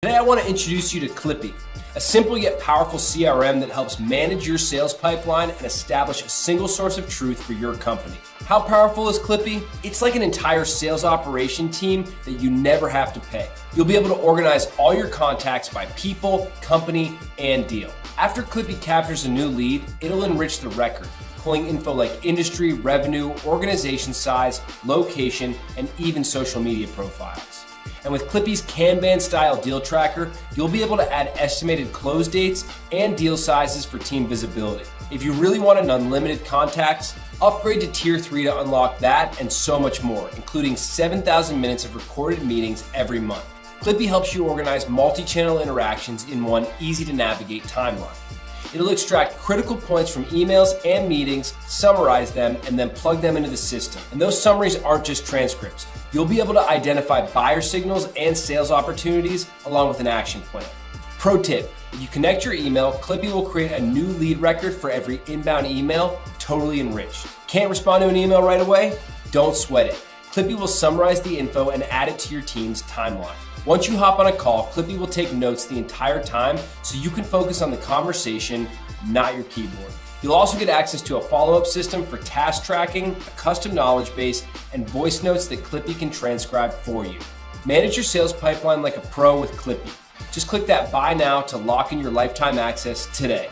Today I want to introduce you to Klipy, a simple yet powerful CRM that helps manage your sales pipeline and establish a single source of truth for your company. How powerful is Klipy? It's like an entire sales operation team that you never have to pay. You'll be able to organize all your contacts by people, company, and deal. After Klipy captures a new lead, it'll enrich the record, pulling info like industry, revenue, organization size, location, and even social media profiles. And with Klipy's Kanban-style deal tracker, you'll be able to add estimated close dates and deal sizes for team visibility. If you really want an unlimited contacts, upgrade to Tier 3 to unlock that and so much more, including 7,000 minutes of recorded meetings every month. Klipy helps you organize multi-channel interactions in one easy-to-navigate timeline. It'll extract critical points from emails and meetings, summarize them, and then plug them into the system. And those summaries aren't just transcripts. You'll be able to identify buyer signals and sales opportunities along with an action plan. Pro tip, if you connect your email, Klipy will create a new lead record for every inbound email, totally enriched. Can't respond to an email right away? Don't sweat it. Klipy will summarize the info and add it to your team's timeline. Once you hop on a call, Klipy will take notes the entire time so you can focus on the conversation, not your keyboard. You'll also get access to a follow-up system for task tracking, a custom knowledge base, and voice notes that Klipy can transcribe for you. Manage your sales pipeline like a pro with Klipy. Just click that buy now to lock in your lifetime access today.